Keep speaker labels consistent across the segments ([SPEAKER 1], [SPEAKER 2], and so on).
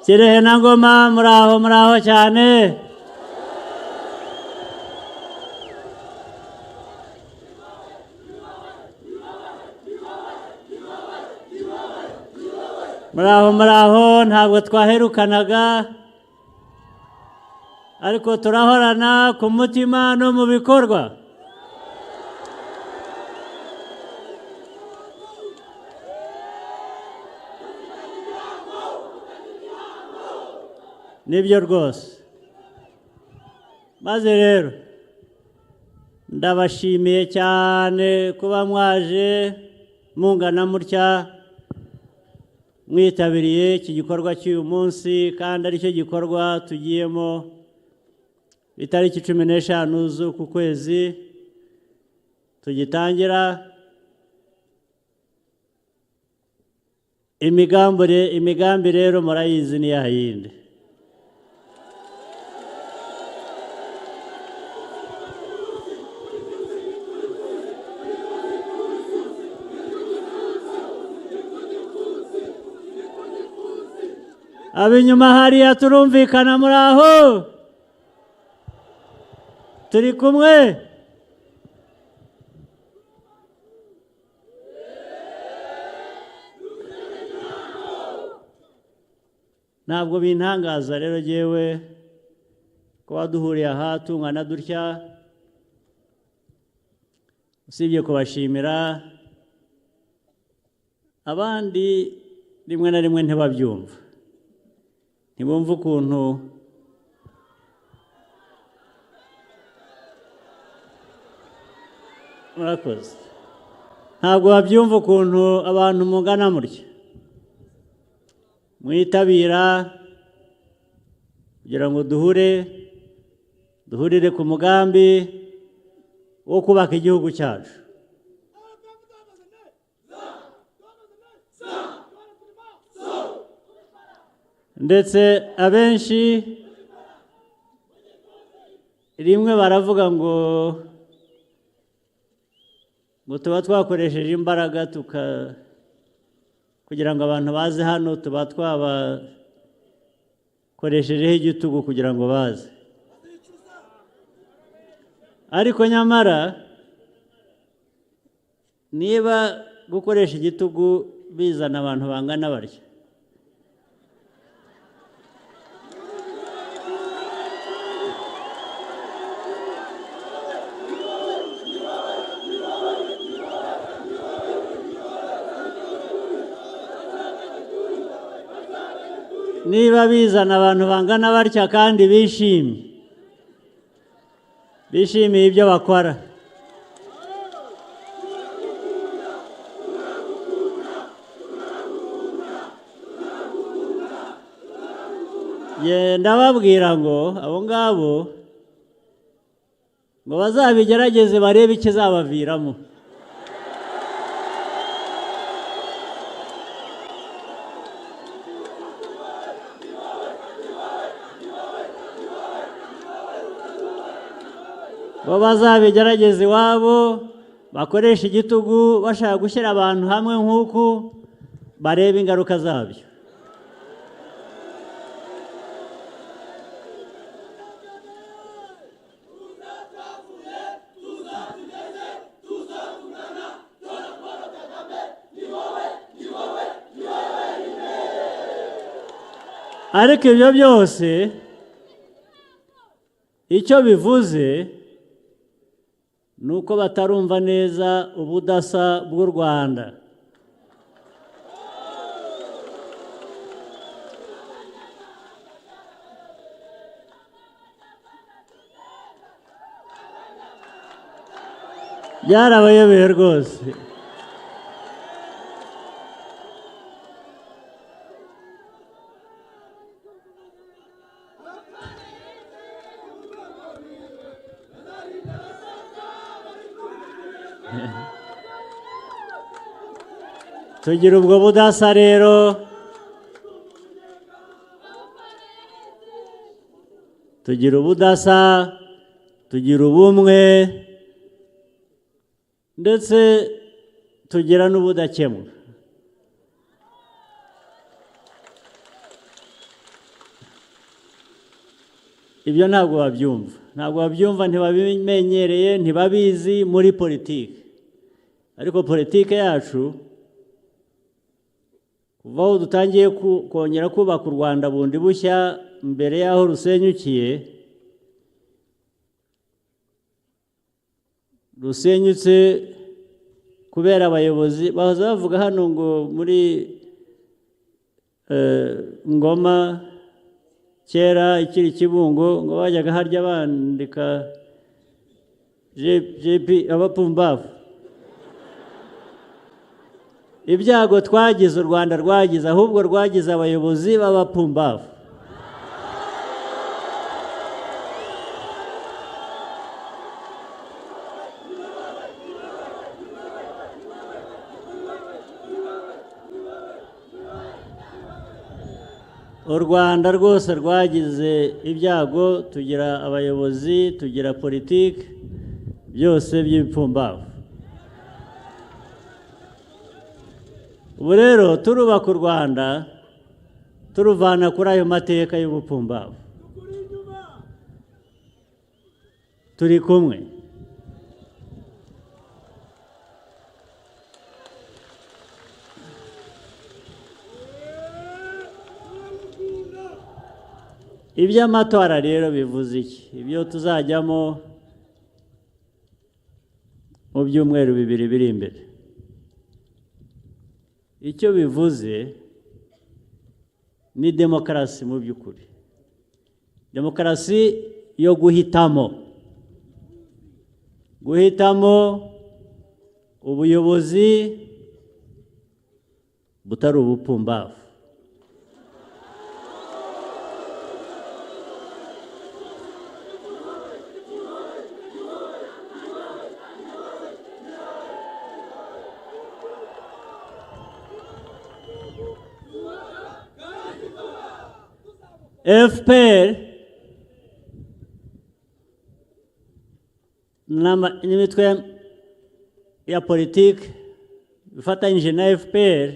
[SPEAKER 1] Kirehe na Ngoma muraho cyane. Muraho ntabwo twaherukanaga ariko turahorana ku mutima no mu bikorwa. Nibyo rwose. Maze rero ndabashimiye cyane kuba mwaje mungana mutya mwitabiriye iki gikorwa cy'uyu munsi kandi aricyo gikorwa tugiyemo itariki 15 z'uku kwezi tugitangira. Imigambi rero murayizi ni yayindi. Abinyuma hariya turumvikana muraho, turi kumwe. Ntabwo bintangaza rero jyewe kuba duhuriye aha tungana dutya, usibye kubashimira abandi rimwe na rimwe ntibabyumva, ntibumva ukuntu murakoze, ntabwo babyumva ukuntu abantu mungana mutya mwitabira kugira ngo duhurire ku mugambi wo kubaka igihugu cyacu. Ndetse abenshi rimwe baravuga ngo tuba twakoresheje imbaraga kugira ngo abantu baze hano, tuba twabakoreshejeho igitugu kugira ngo baze. Ariko nyamara niba gukoresha igitugu bizana abantu bangana barya, niba bizana abantu bangana batya kandi bishimiye ibyo bakora, ndababwira ngo abo ngabo ngo bazabigerageze barebe ikizabaviramo. Bo bazabigerageza iwabo bakoresha igitugu bashaka gushyira abantu hamwe nk'uku, barebe ingaruka zabyo. Ariko ibyo byose icyo bivuze nuko batarumva neza ubudasa bw'u Rwanda. Byarabayobeye rwose. Tugira ubwo budasa rero, tugira ubudasa, tugira ubumwe, ndetse tugira n'ubudakemwa. ibyo ntabwo babyumva ntibabimenyereye ntibabizi muri politiki ariko politiki yacu kuva aho dutangiye kongera kubaka u Rwanda bundi bushya mbere y'aho rusenyutse kubera abayobozi bahoze bavuga hano ngo muri Ngoma kera ikiri Kibungo ngo bajyaga harya bandika JP abapumbavu ibyago twagize u Rwanda rwagize ahubwo rwagize abayobozi b'abapumbavu u Rwanda rwose rwagize ibyago tugira abayobozi tugira politiki byose by'ibipumbavu ubu rero turubaka u Rwanda turuvana kuri ayo mateka y'ubupumbavu turi kumwe iby'amatora rero bivuze iki ibyo tuzajyamo mu byumweru 2 biri imbere icyo bivuze ni demokarasi mu by'ukuri demokarasi yo guhitamo ubuyobozi butari ubupumbavu FPR n'imitwe ya politiki bifatanyije na FPR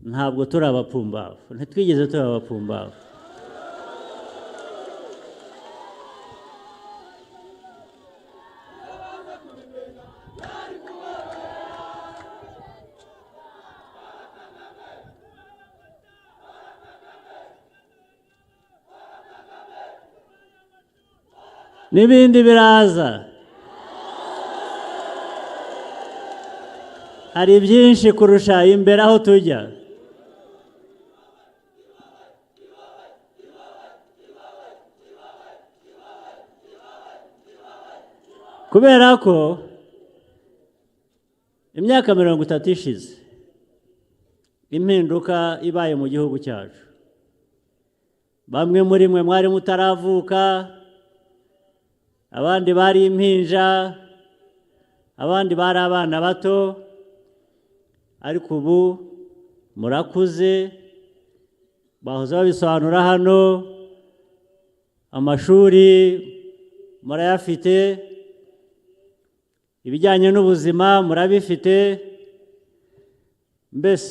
[SPEAKER 1] ntabwo turi abapumbavu ntitwigeze turi abapumbavu n'ibindi biraza hari byinshi kurusha imbere aho tujya kubera ko imyaka 30 ishize impinduka ibaye mu gihugu cyacu bamwe muri mwe mwari mutaravuka abandi bari impinja abandi bari abana bato ariko ubu murakuze bahoze babisobanura hano amashuri murayafite ibijyanye n'ubuzima murabifite mbese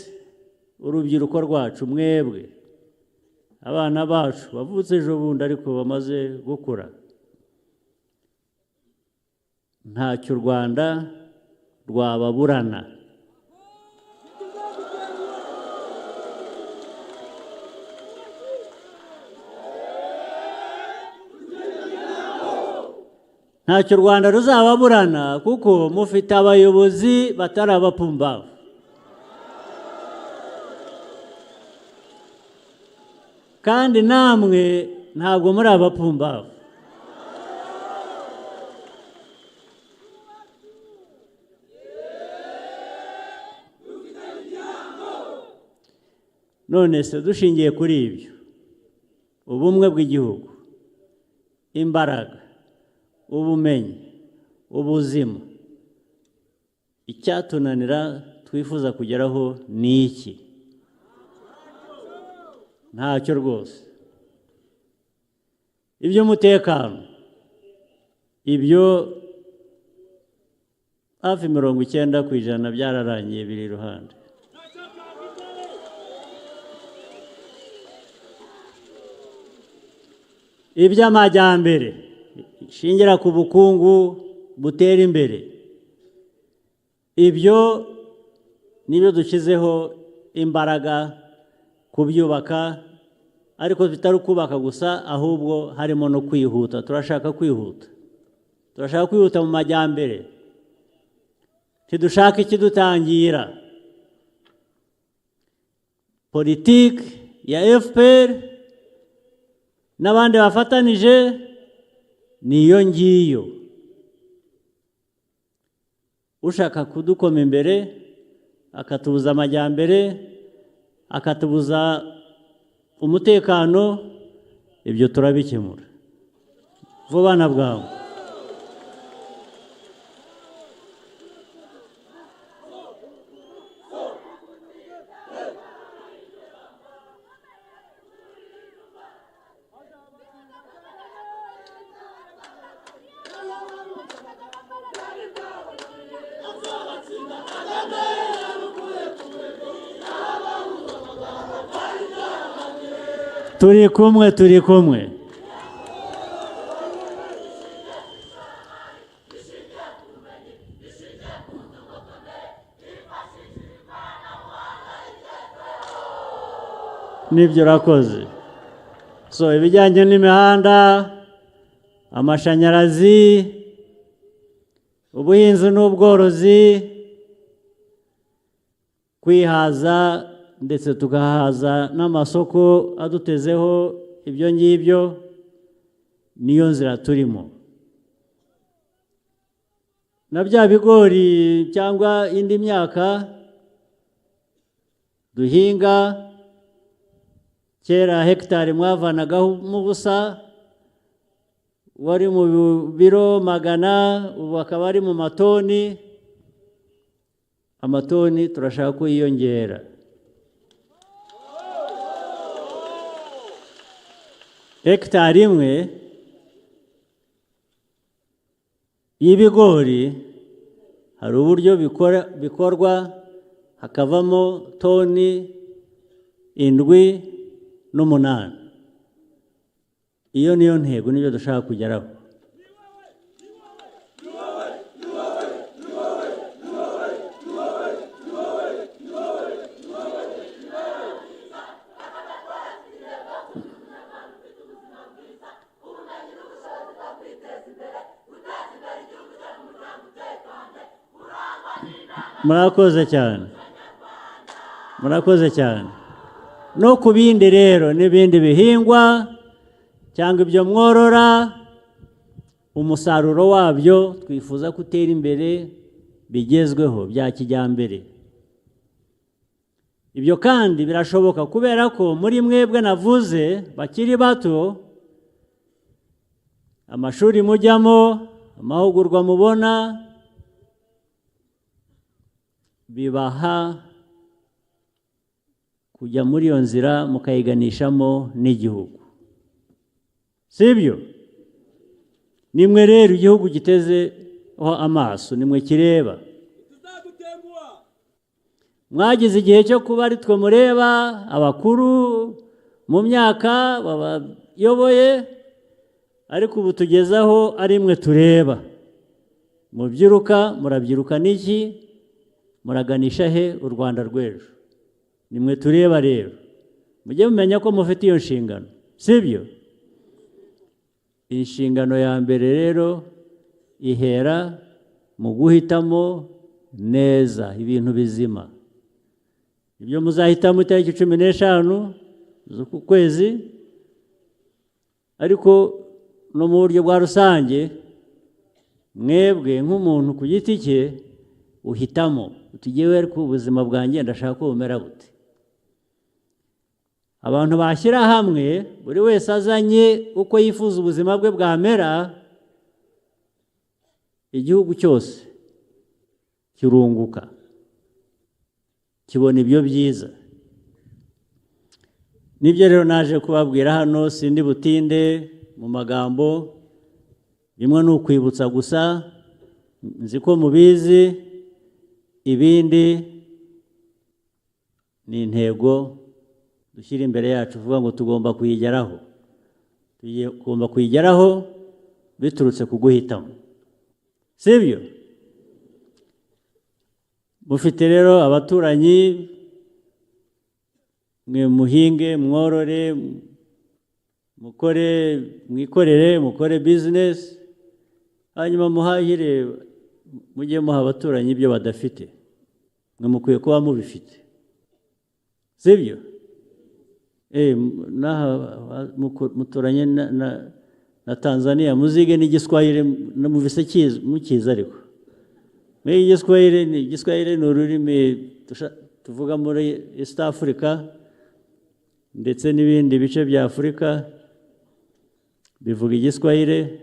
[SPEAKER 1] urubyiruko rwacu mwebwe abana bacu bavutse ejo bundi ariko bamaze gukura ntacyo u Rwanda rwababurana ntacyo u Rwanda ruzababurana kuko mufite abayobozi batari abapumbavu kandi namwe ntabwo muri abapumbavu none se dushingiye kuri ibyo ubumwe bw'igihugu imbaraga ubumenyi ubuzima icyatunanira twifuza kugeraho ni iki ntacyo rwose iby'umutekano ibyo hafi 90% byararangiye biri iruhande iby'amajyambere ishingira ku bukungu butera imbere. Ibyo nibyo dushyizeho imbaraga kubyubaka, ariko bitari kubaka gusa, ahubwo harimo no kwihuta. Turashaka kwihuta, turashaka kwihuta mu majyambere. Ntidushaka ikidutangira. Politiki ya FPR n'abandi bafatanije niyo ngiyo. Ushaka kudukoma imbere akatubuza amajyambere, akatubuza umutekano, ibyo turabikemura vuba na bwangu. Turi kumwe, turi kumwe. Nibyo urakoze. So ibijyanye n'imihanda, amashanyarazi, ubuhinzi n'ubworozi, kwihaza ndetse tugahaza n'amasoko adutezeho, ibyo ngibyo niyo nzira turimo. Na bya bigori cyangwa indi myaka duhinga, kera hegitari mwavanagaho mu busa wari mu biro 100, ubu akaba ari mu matoni. Amatoni turashaka kuyiyongera. Hegitari imwe y'ibigori hari uburyo bikorwa hakavamo toni 7 n'8. Iyo niyo ntego, nibyo dushaka kugeraho. Murakoze cyane, murakoze cyane. No ku bindi rero n'ibindi bihingwa cyangwa ibyo mworora, umusaruro wabyo twifuza gutera imbere bigezweho bya kijyambere. Ibyo kandi birashoboka kubera ko muri mwebwe navuze bakiri bato, amashuri mujyamo, amahugurwa mubona, bibaha kujya muri iyo nzira mukayiganishamo n'igihugu. Sibyo? Nimwe rero igihugu gitezeho amaso, nimwe kireba. Mwagize igihe cyo kuba ari twe mureba, abakuru mu myaka babayoboye, ariko ubu tugezaho ari mwe tureba. Mubyiruka, murabyiruka n'iki? Muraganisha he u Rwanda rw'ejo? Nimwe tureba rero. Mujye mumenya ko mufite iyo nshingano. Sibyo? Inshingano ya mbere rero ihera mu guhitamo neza ibintu bizima. Ibyo muzahitamo itariki 15 z'uku kwezi, ariko no mu buryo bwa rusange, mwebwe nk'umuntu ku giti cye uhitamo utigewe ariko ubuzima bwanjye ndashaka ko bumera bute. Abantu bashyira hamwe, buri wese azanye uko yifuza ubuzima bwe bwamera, igihugu cyose kirunguka, kibona ibyo byiza. Nibyo rero naje kubabwira hano, sindi butinde mu magambo, bimwe ni ukwibutsa gusa, nzi ko mubizi, ibindi ni intego dushyira imbere yacu, uvuga ngo tugomba kuyigeraho. tugomba kuyigeraho biturutse ku guhitamo, sibyo? Mufite rero abaturanyi, mwe muhinge, mworore, mwikorere, mukore business, hanyuma muhahire, mujye muha abaturanyi ibyo badafite, mwe mukwiye kuba mubifite, sibyo? Muturanye na Tanzania, muzige n'igiswahili, muvise mukiza ariko igiswahili ni ururimi tuvuga muri East Africa ndetse n'ibindi bice bya Afurika bivuga igiswahili.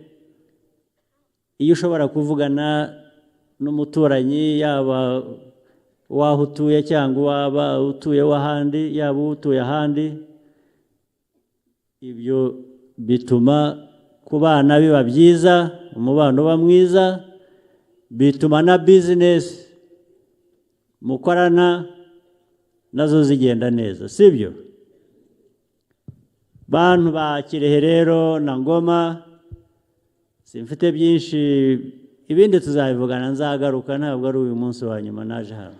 [SPEAKER 1] Iyo ushobora kuvugana n'umuturanyi, yaba waho utuye cyangwa waba utuye w'ahandi, yaba utuye ahandi, ibyo bituma ku bana biba byiza, umubano uba mwiza, bituma na business mukorana nazo zigenda neza, sibyo? Bantu ba Kirehe rero na Ngoma, simfite byinshi, ibindi tuzabivugana, nzagaruka, ntabwo ari uyu munsi wa nyuma naje hano.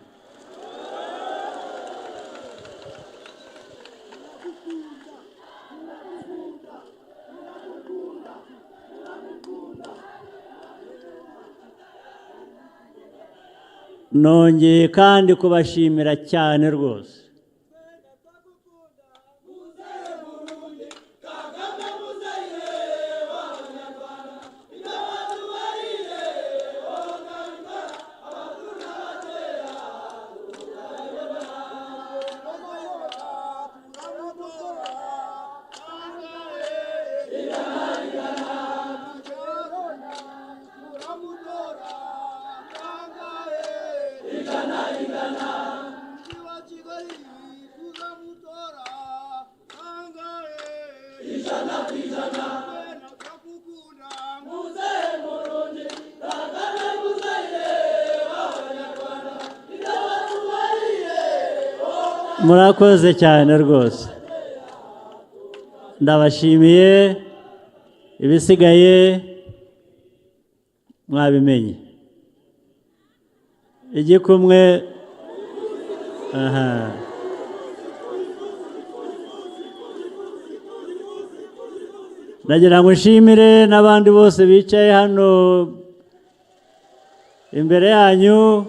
[SPEAKER 1] Nongeye kandi kubashimira cyane rwose. Murakoze cyane rwose, ndabashimiye, ibisigaye mwabimenye. Igikumwe, ndagira ngo nshimire n'abandi bose bicaye hano imbere yanyu,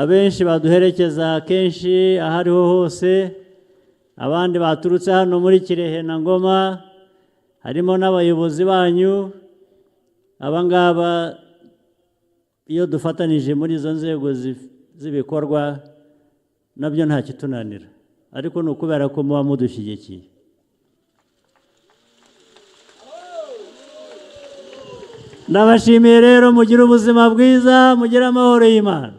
[SPEAKER 1] abenshi baduherekeza kenshi ahariho hose, abandi baturutse hano muri Kirehe na Ngoma, harimo n'abayobozi banyu. Abangaba iyo dufatanije muri izo nzego z'ibikorwa nabyo nta kitunanira, ariko ni ukubera ko muba mudushyigikiye. Ndabashimiye rero, mugire ubuzima bwiza, mugire amahoro y'Imana.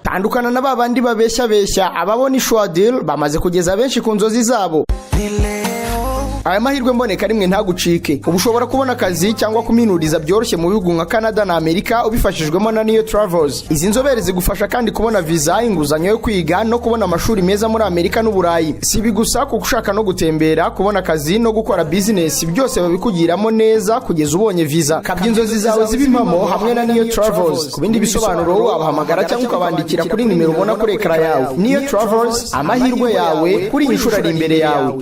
[SPEAKER 2] Tandukana na babandi babeshya ababona Ishwadil bamaze kugeza benshi ku nzozi zabo. Aya mahirwe mboneka rimwe ntagucike. Ubu ushobora kubona akazi cyangwa kuminuriza byoroshye mu bihugu nka Canada na Amerika ubifashijwemo na Neo Travels. Izi nzobere zigufasha kandi kubona visa, inguzanyo yo kwiga no kubona amashuri meza muri Amerika n'Uburayi. Si ibi gusa, kuko ushaka no gutembera, kubona akazi no gukora business, byose babikugiramo neza kugeza ubonye visa. Kabya inzozi zawe zibimamo hamwe na Neo Travels. Ku bindi bisobanuro wabahamagara cyangwa ukabandikira kuri nimero ubona kuri ekara yawe. Neo Travels, amahirwe yawe kuri inshuro ari imbere yawe.